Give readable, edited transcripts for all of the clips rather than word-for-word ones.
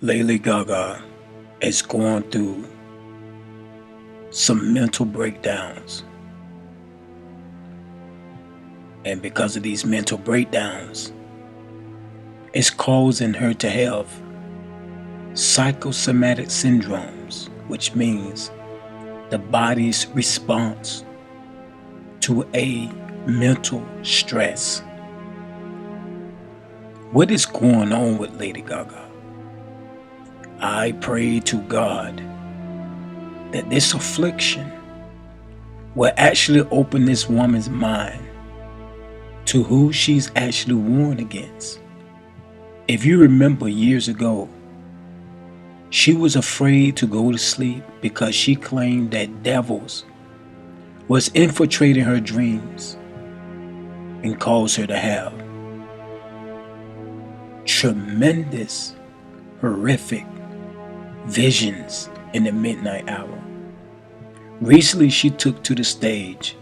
Lady GaGa is going through some mental breakdowns. And because of these mental breakdowns, it's causing her to have psychosomatic syndromes, which means the body's response to a mental stress. What is going on with Lady GaGa? I pray to God that this affliction will actually open this woman's mind to who she's actually warned against. If you remember years ago, she was afraid to go to sleep because she claimed that devils was infiltrating her dreams and caused her to have tremendous, horrific visions in the midnight hour. Recently, she took to the stage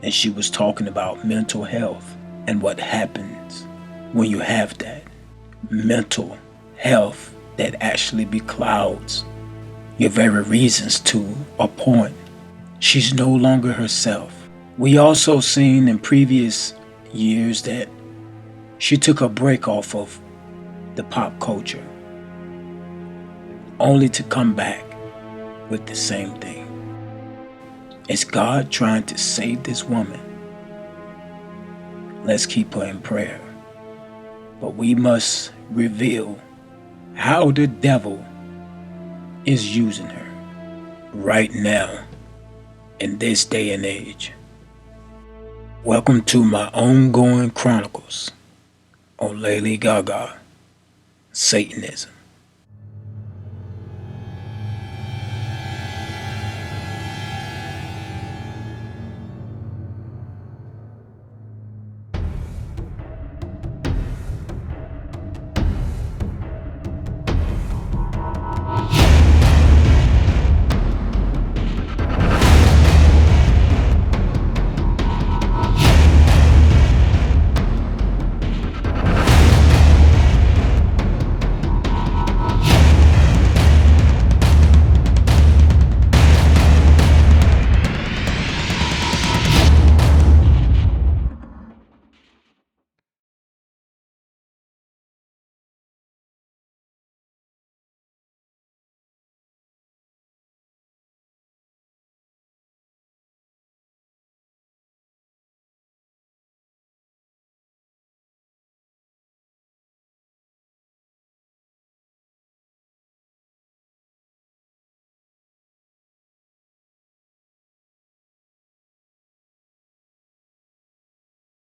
and she was talking about mental health and what happens when you have that mental health that actually beclouds your very reasons to a point. She's no longer herself. We also seen in previous years that she took a break off of the pop culture, only to come back with the same thing. Is God trying to save this woman? Let's keep her in prayer. But we must reveal how the devil is using her right now in this day and age. Welcome to my ongoing chronicles on Lady GaGa, Satanism.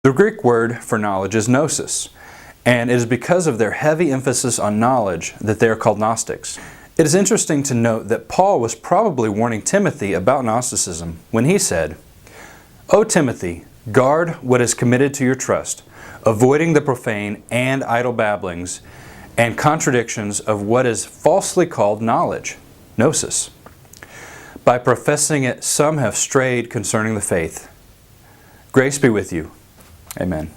The Greek word for knowledge is gnosis, and it is because of their heavy emphasis on knowledge that they are called Gnostics. It is interesting to note that Paul was probably warning Timothy about Gnosticism when he said, "O Timothy, guard what is committed to your trust, avoiding the profane and idle babblings and contradictions of what is falsely called knowledge," gnosis. "By professing it, some have strayed concerning the faith. Grace be with you. Amen."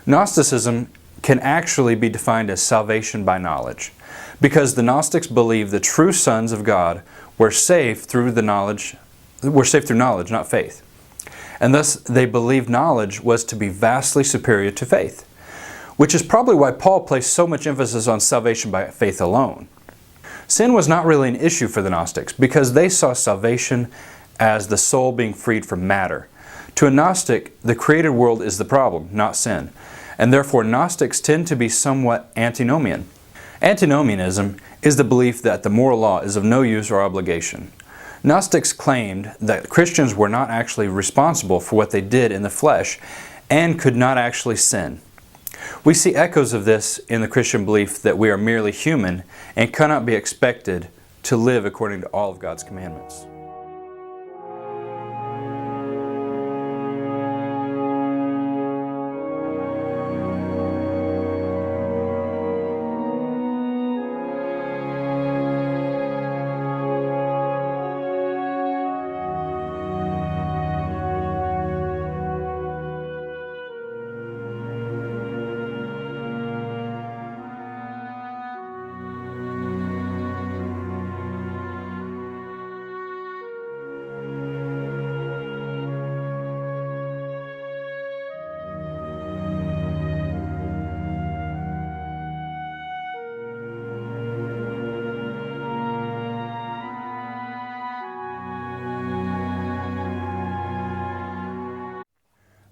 Gnosticism can actually be defined as salvation by knowledge, because the Gnostics believe the true sons of God were saved through knowledge, not faith. And thus they believed knowledge was to be vastly superior to faith, which is probably why Paul placed so much emphasis on salvation by faith alone. Sin was not really an issue for the Gnostics because they saw salvation as the soul being freed from matter. To a Gnostic, the created world is the problem, not sin, and therefore Gnostics tend to be somewhat antinomian. Antinomianism is the belief that the moral law is of no use or obligation. Gnostics claimed that Christians were not actually responsible for what they did in the flesh and could not actually sin. We see echoes of this in the Christian belief that we are merely human and cannot be expected to live according to all of God's commandments.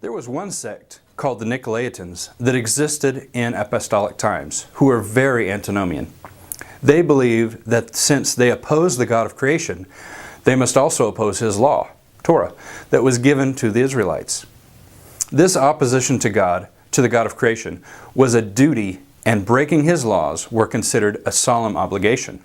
There was one sect called the Nicolaitans that existed in apostolic times who were very antinomian. They believed that since they opposed the God of creation, they must also oppose His law, Torah, that was given to the Israelites. This opposition to God, to the God of creation, was a duty, and breaking His laws were considered a solemn obligation.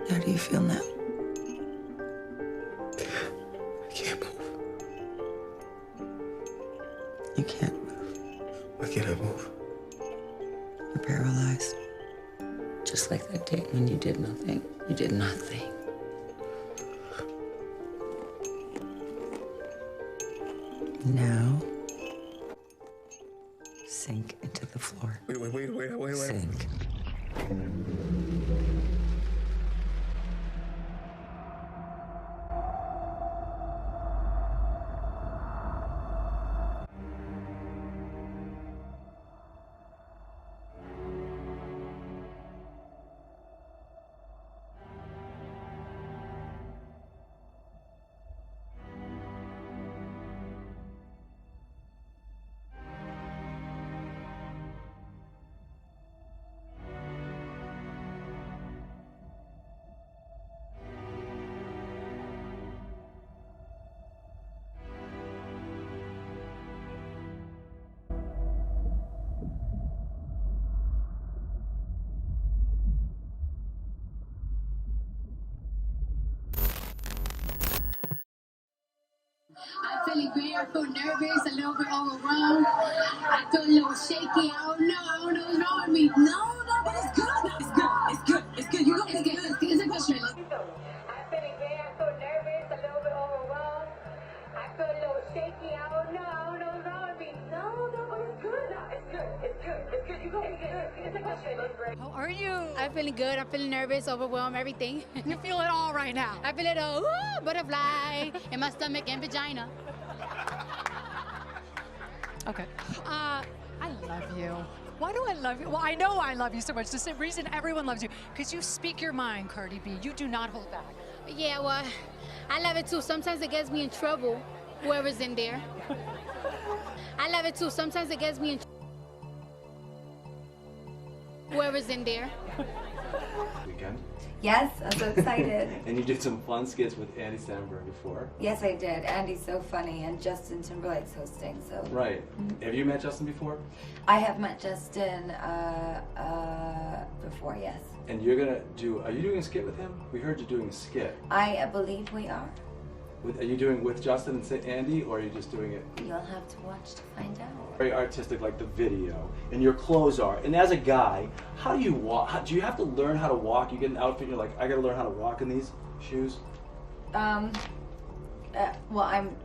How do you feel now? I can't move. You can't move. Why can't I move? You're paralyzed. Just like that day when you did nothing. You did nothing. Now, sink into the floor. Wait. Sink. I'm feeling great. I feel nervous, a little bit overwhelmed. I feel a little shaky. I don't know what's wrong with me. No, but it's good. It's good. You know, it's good. It's a question. I'm feeling great. I feel nervous, a little bit overwhelmed. I feel a little shaky. I don't know what's wrong with me. No, but it's good. It's good. You go. It's a question. How are you? I'm feeling good. I'm feeling nervous, overwhelmed, everything. You feel it all right now. I feel it all butterfly in my stomach and vagina. Okay. I love you. Why do I love you? Well, I know I love you so much. The reason everyone loves you, because you speak your mind, Cardi B. You do not hold back. Yeah, well, I love it too. Sometimes it gets me in trouble, whoever's in there. I love it too. Sometimes it gets me in whoever's in there. Weekend. Yes, I'm so excited. And you did some fun skits with Andy Samberg before. Yes, I did. Andy's so funny, and Justin Timberlake's hosting. So Right. Have you met Justin before? I have met Justin before. Yes, And you're gonna do. Are you doing a skit with him? We heard you doing a skit. I believe we are. Are you doing with Justin and Andy, or are you just doing it? You'll have to watch to find out. Very artistic, like the video, and your clothes are. And as a guy, how do you walk? Do you have to learn how to walk? You get an outfit, and you're like, I gotta learn how to walk in these shoes. Well, I'm.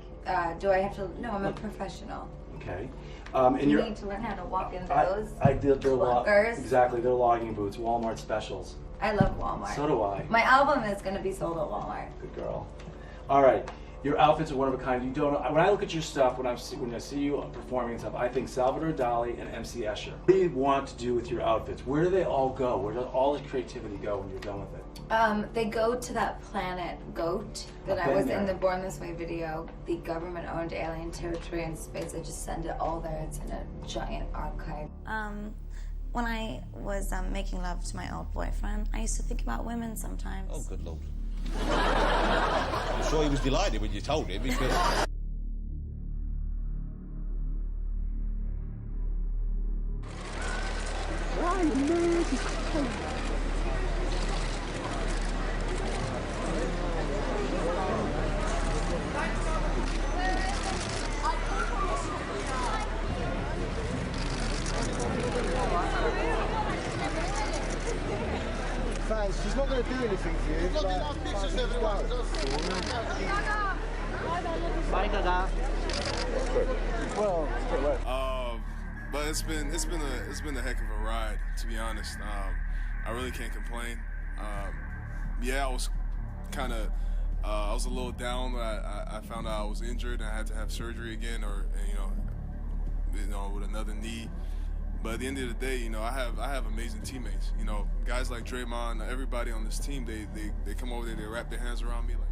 Do I have to? No, I'm a professional. Okay. You need to learn how to walk in those. I did the clunkers. Exactly, they're logging boots, Walmart specials. I love Walmart. So do I. My album is going to be sold at Walmart. Good girl. All right, your outfits are one of a kind. You don't. When I look at your stuff, when I see you performing and stuff, I think Salvador Dali and MC Escher. What do you want to do with your outfits? Where do they all go? Where does all the creativity go when you're done with it? They go to that planet, GOAT, that I was in the Born This Way video. The government-owned alien territory in space. They just send it all there. It's in a giant archive. When I was making love to my old boyfriend, I used to think about women sometimes. Oh, good Lord. I'm sure he was delighted when you told him because... Fans, she's not going to do anything for you. She's not doing our pictures, everyone. Bye, Gaga. Well, still left. But it's been a heck of a ride, to be honest. I really can't complain. Yeah, I was kind of I was a little down when I found out I was injured and I had to have surgery again, or you know, with another knee. But at the end of the day, you know, I have amazing teammates. You know, guys like Draymond, everybody on this team, they come over there, they wrap their hands around me like.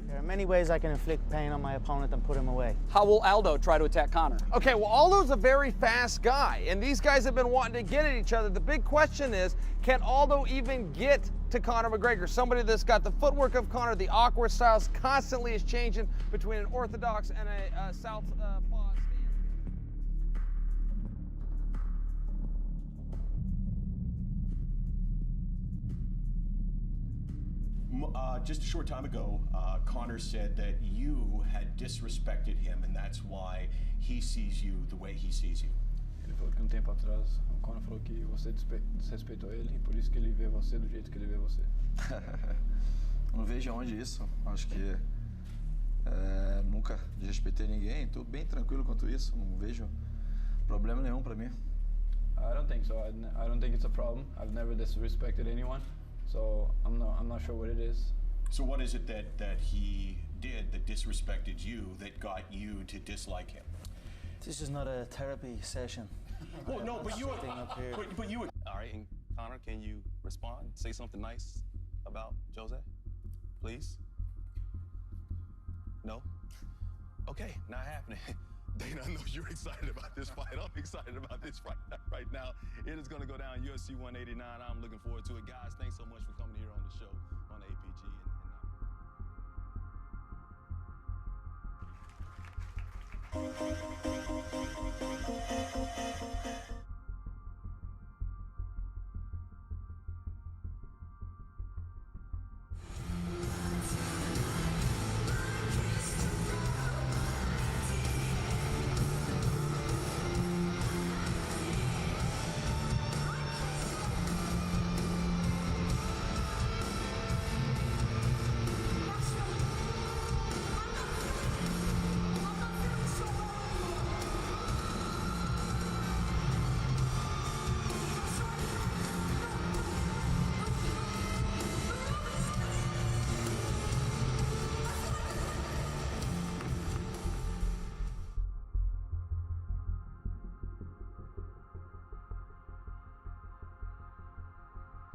There are many ways I can inflict pain on my opponent and put him away. How will Aldo try to attack Conor? Okay, well, Aldo's a very fast guy, and these guys have been wanting to get at each other. The big question is, can Aldo even get to Conor McGregor? Somebody that's got the footwork of Conor, the awkward styles constantly is changing between an orthodox and a southpaw stance. Just a short time ago, Conor said that you had disrespected him, and that's why he sees you the way he sees you. Ele falou que tempo atrás, o Conor falou que você desrespeitou ele, e por isso que ele vê você do jeito que ele vê você. Não vejo onde isso. Acho que nunca desrespeitei ninguém. Estou bem tranquilo quanto isso. Não vejo problema nenhum para mim. I don't think so. I don't think it's a problem. I've never disrespected anyone, so I'm not sure what it is. So what is it that he did that disrespected you that got you to dislike him? This is not a therapy session. Well, no, but you were. But you were. All right, and Conor, can you respond? Say something nice about Jose, please. No. Okay, not happening. Dana, I know you're excited about this fight. I'm excited about this fight right now. It is going to go down UFC 189. I'm looking forward to it. Guys, thanks so much for coming here on the show on APG.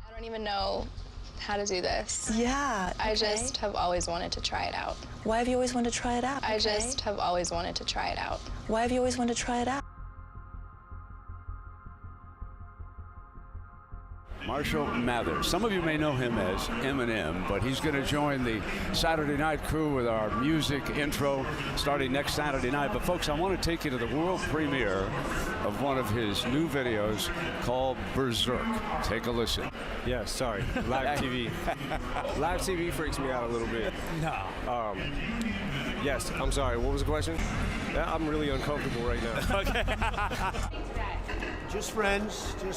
I don't even know how to do this. Yeah, I just have always wanted to try it out. Why have you always wanted to try it out? I just have always wanted to try it out. Why have you always wanted to try it out? Marshall Mathers. Some of you may know him as Eminem, but he's going to join the Saturday night crew with our music intro starting next Saturday night. But folks, I want to take you to the world premiere of one of his new videos called Berserk. Take a listen. Yeah, sorry. Live TV. Live TV freaks me out a little bit. No. Yes, I'm sorry. What was the question? I'm really uncomfortable right now. Okay. Just friends, and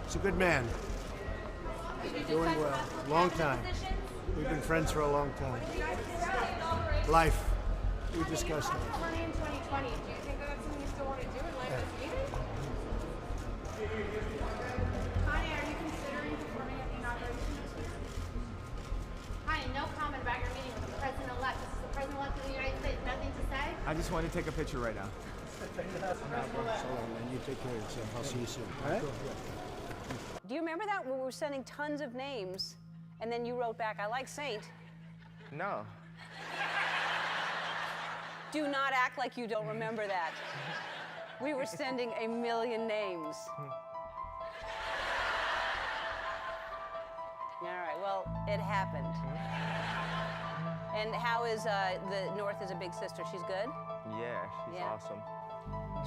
he's a good man. Doing well. Long time. We've been friends for a long time. Life. We discussed it. Money in 2020. Do you think that's something you still want to do in life as needed? Connie, are you considering performing at the inauguration this week? Connie, no comment about your meeting with the president-elect. This is the president-elect of the United States. Nothing to say? I just want to take a picture right now. So long, man. You take care of yourself. I'll see you soon. All right? Do you remember that when we were sending tons of names, and then you wrote back, I like Saint? No. Do not act like you don't remember that. We were sending a million names. All right, well, it happened. And how is the North is a big sister? She's good? Yeah, she's awesome.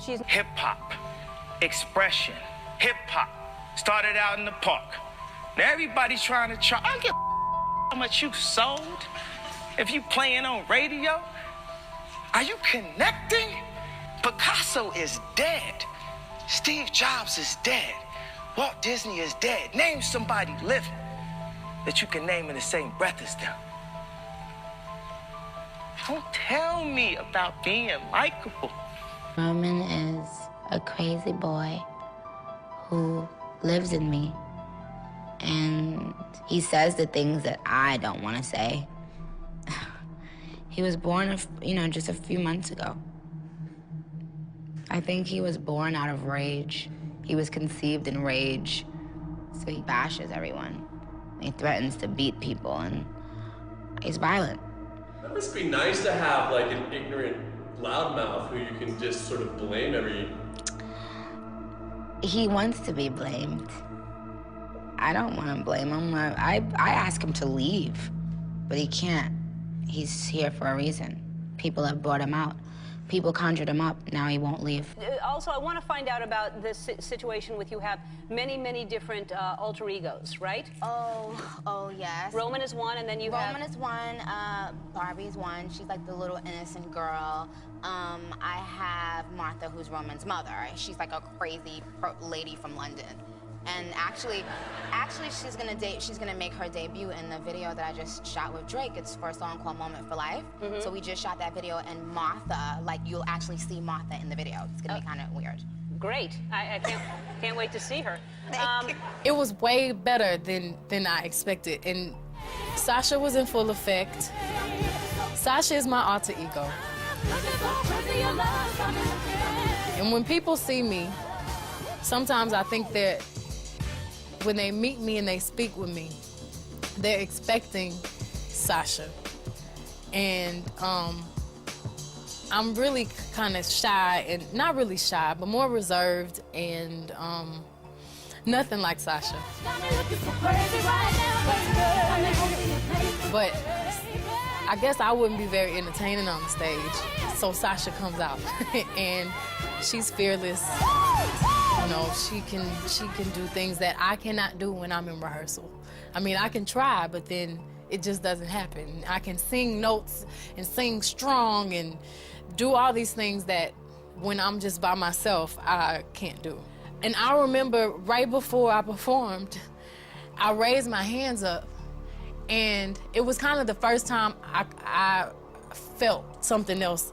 She's hip-hop, expression, hip-hop. Started out in the park. Now everybody's trying to charge. I don't give how much you sold. If you playing on radio, are you connecting? Picasso is dead. Steve Jobs is dead. Walt Disney is dead. Name somebody living that you can name in the same breath as them. Don't tell me about being likable. Roman is a crazy boy who lives in me, and he says the things that I don't want to say. He was born, just a few months ago. I think he was born out of rage. He was conceived in rage, so he bashes everyone. He threatens to beat people, and he's violent. That must be nice to have like an ignorant loudmouth who you can just sort of blame every... He wants to be blamed. I don't want to blame him. I ask him to leave, but he can't. He's here for a reason. People have brought him out. People conjured him up. Now he won't leave. Also, I want to find out about this situation with you have many, many different alter egos, right? Oh, yes. Roman is one, and then you have... Roman is one, Barbie's one. She's like the little innocent girl. I have Martha, who's Roman's mother. She's like a crazy lady from London. And actually, she's gonna make her debut in the video that I just shot with Drake. It's for a song called Moment for Life. So we just shot that video, and Martha, like you'll actually see Martha in the video. It's gonna be kind of weird. Great. I can't wait to see her. It was way better than I expected, and Sasha was in full effect. Sasha is my alter ego. And when people see me, sometimes I think that when they meet me and they speak with me, they're expecting Sasha. And I'm really kind of shy, and not really shy, but more reserved, and nothing like Sasha. But I guess I wouldn't be very entertaining on the stage, so Sasha comes out, and she's fearless. You know, she can do things that I cannot do when I'm in rehearsal. I mean, I can try, but then it just doesn't happen. I can sing notes and sing strong and do all these things that when I'm just by myself, I can't do. And I remember right before I performed, I raised my hands up, and it was kind of the first time I felt something else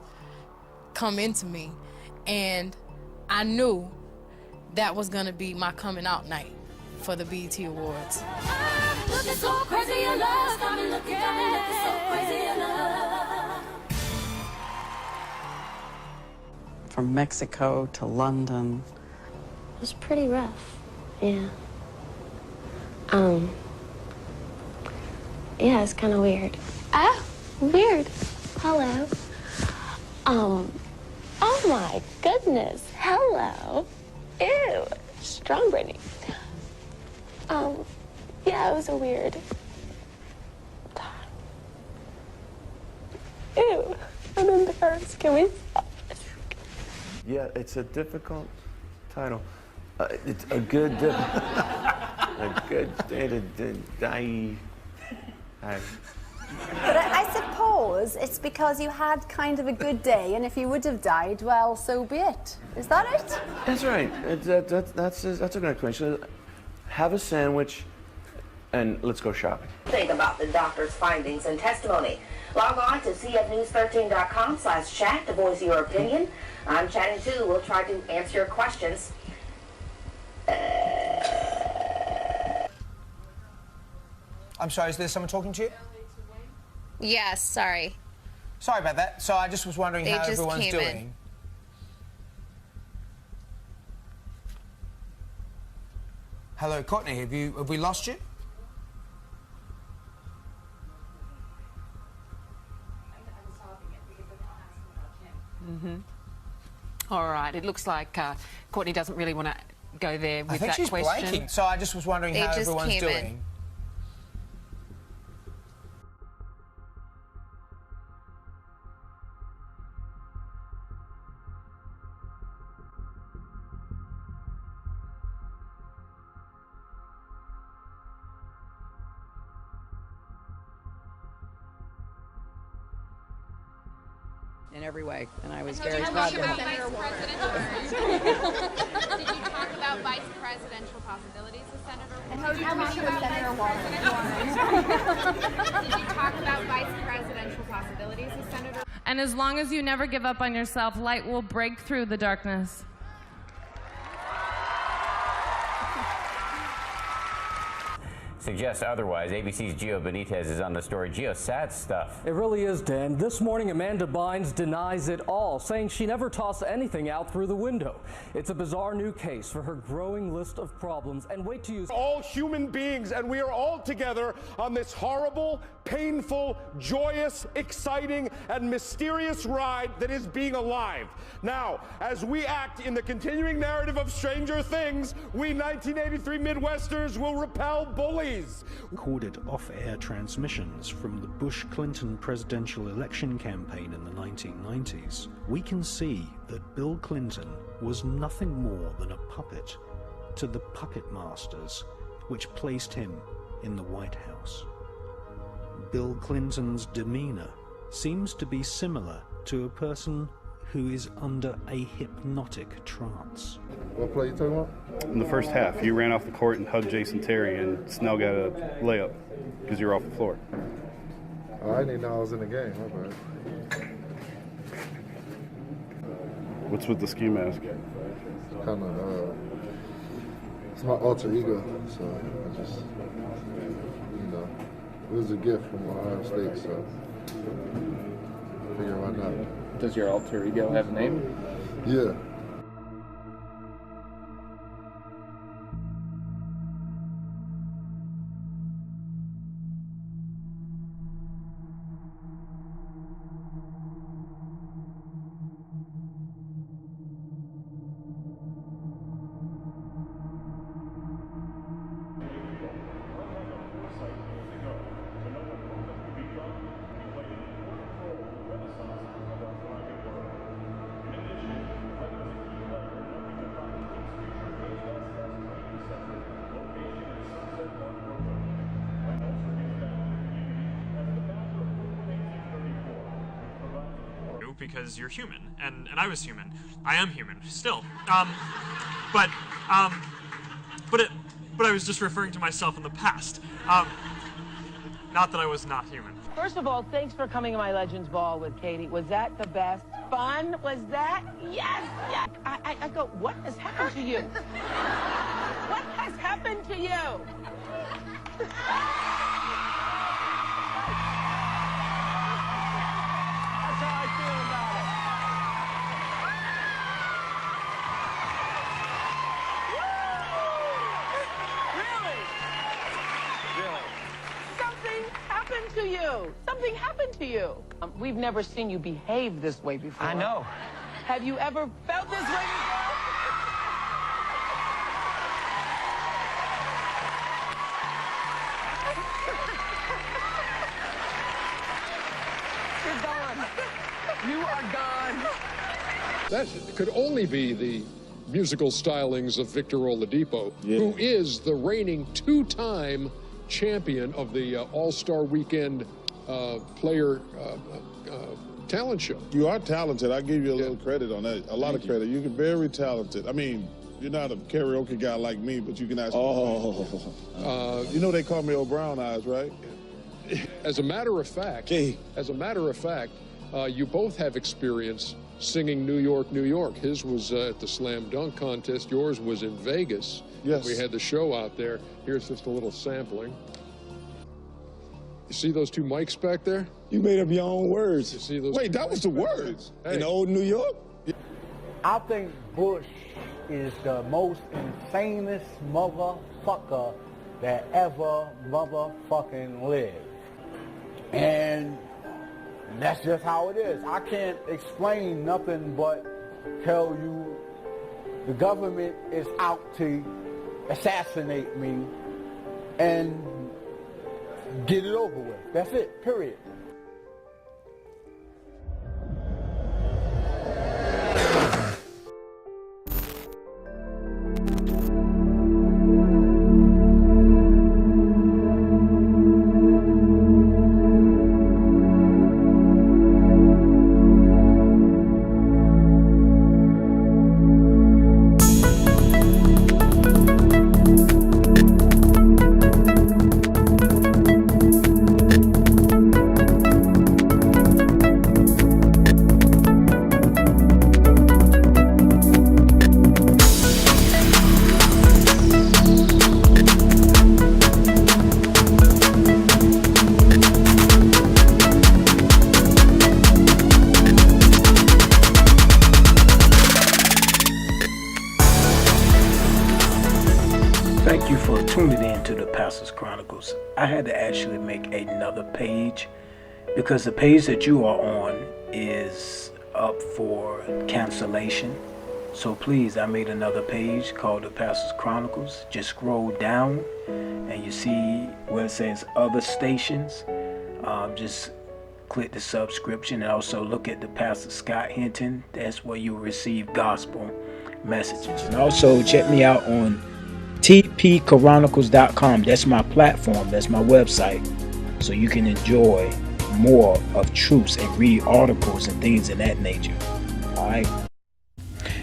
come into me, and I knew that was gonna be my coming out night for the BET Awards. Looking so crazy in love, got me looking so crazy in love. From Mexico to London. It was pretty rough, yeah. Yeah, it's kind of weird. Ah, weird. Hello. Oh my goodness. Hello. Ew, strong Brittany. Yeah, it was a weird time. Ew, I'm embarrassed. Can we stop? Yeah, it's a difficult title. It's a good, state of die. But I suppose suppose it's because you had kind of a good day, and if you would have died, well, so be it. Is that it? That's right. That's a good explanation. Have a sandwich, and let's go shopping. Think about the doctor's findings and testimony. Log on to cfnews13.com/chat to voice your opinion. I'm chatting too. We'll try to answer your questions. I'm sorry, is there someone talking to you? Yes, sorry. Sorry about that. So I just was wondering They how just everyone's came doing. in. Hello, Courtney. Have we lost you? All right. It looks like Courtney doesn't really want to go there with I think that she's question. breaking. So I just was wondering how everyone's doing. In every way, and I was very proud to help. Did you talk about vice presidential possibilities with Senator Warren? And how did you talk about Senator Warren? Did you talk about vice presidential possibilities with Senator? And as long as you never give up on yourself, light will break through the darkness. Suggests otherwise. ABC's Gio Benitez is on the story. Gio, sad stuff. It really is, Dan. This morning, Amanda Bynes denies it all, saying she never tossed anything out through the window. It's a bizarre new case for her growing list of problems. And wait to use all human beings, and we are all together on this horrible, painful, joyous, exciting, and mysterious ride that is being alive. Now, as we act in the continuing narrative of Stranger Things, we 1983 Midwesters will repel bullies. Recorded off-air transmissions from the Bush-Clinton presidential election campaign in the 1990s, we can see that Bill Clinton was nothing more than a puppet to the puppet masters which placed him in the White House. Bill Clinton's demeanor seems to be similar to a person who is under a hypnotic trance. What play you talking about? In the first half, you ran off the court and hugged Jason Terry, and Snell got a layup because you were off the floor. Oh, I didn't know I was in the game. My bad. What's with the ski mask? Kind of, it's my alter ego, so I just, it was a gift from Ohio State, so I figure why not. Does your alter ego have a name? Yeah. Because you're human, and I was human. I am human still. But I was just referring to myself in the past. Not that I was not human. First of all, thanks for coming to my Legends Ball with Katie. Was that the best fun? Was that? Yes, yes. I go, what has happened to you? What has happened to you? To you. Something happened to you. We've never seen you behave this way before. I know. Have you ever felt this way before? You're gone. You are gone. That could only be the musical stylings of Victor Oladipo, who is the reigning two-time champion of the All-Star Weekend player talent show. You are talented. I give you a little credit on that. A lot of credit. You're very talented. I mean, you're not a karaoke guy like me, but you can ask. You know they call me Old Brown Eyes, right? As a matter of fact, you both have experience singing New York, New York. His was at the Slam Dunk Contest. Yours was in Vegas. Yes. We had the show out there. Here's just a little sampling. You see those two mics back there? You made up your own words. You see those? Wait, that was the words in old New York? I think Bush is the most insanest motherfucker that ever motherfucking lived. And that's just how it is. I can't explain nothing but tell you the government is out to assassinate me and get it over with. That's it, period. Thank you for tuning in to the Pastor's Chronicles. I had to actually make another page because the page that you are on is up for cancellation. So please, I made another page called the Pastor's Chronicles. Just scroll down and you see where it says other stations. Just click the subscription and also look at the Pastor Scott Hinton. That's where you will receive gospel messages. And also check me out on tpchronicles.com. That's my platform, that's my website, so you can enjoy more of truths and read articles and things of that nature. Alright,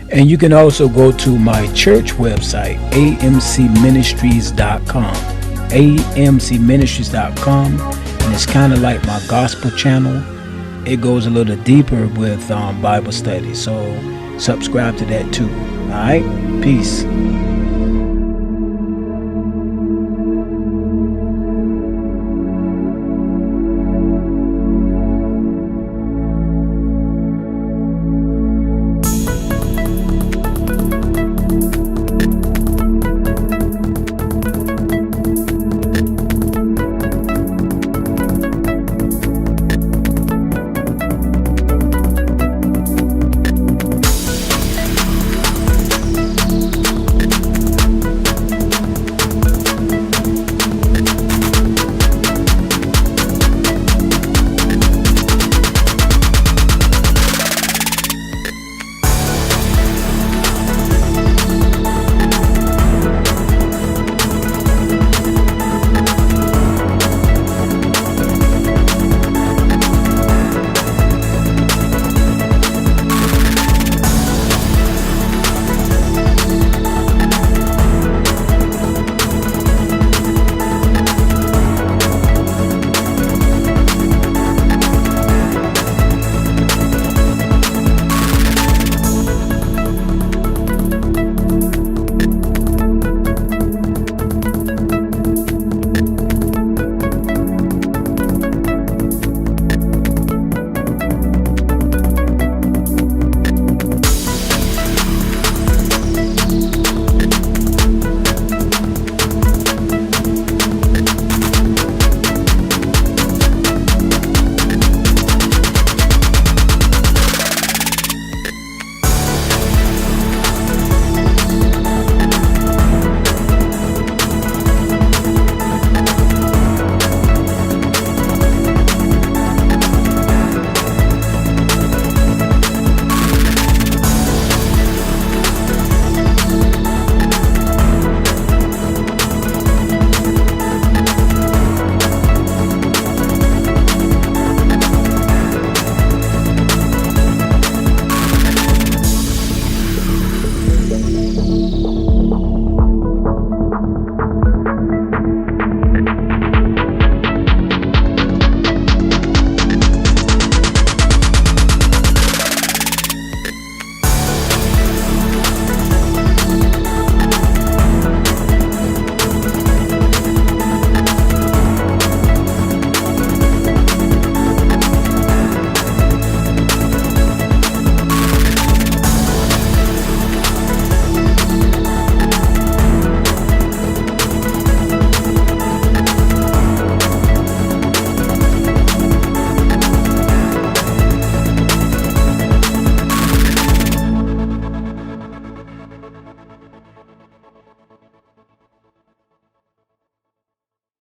and you can also go to my church website, amcministries.com, amcministries.com, and it's kind of like my gospel channel. It goes a little deeper with Bible study, so subscribe to that too. Alright, peace.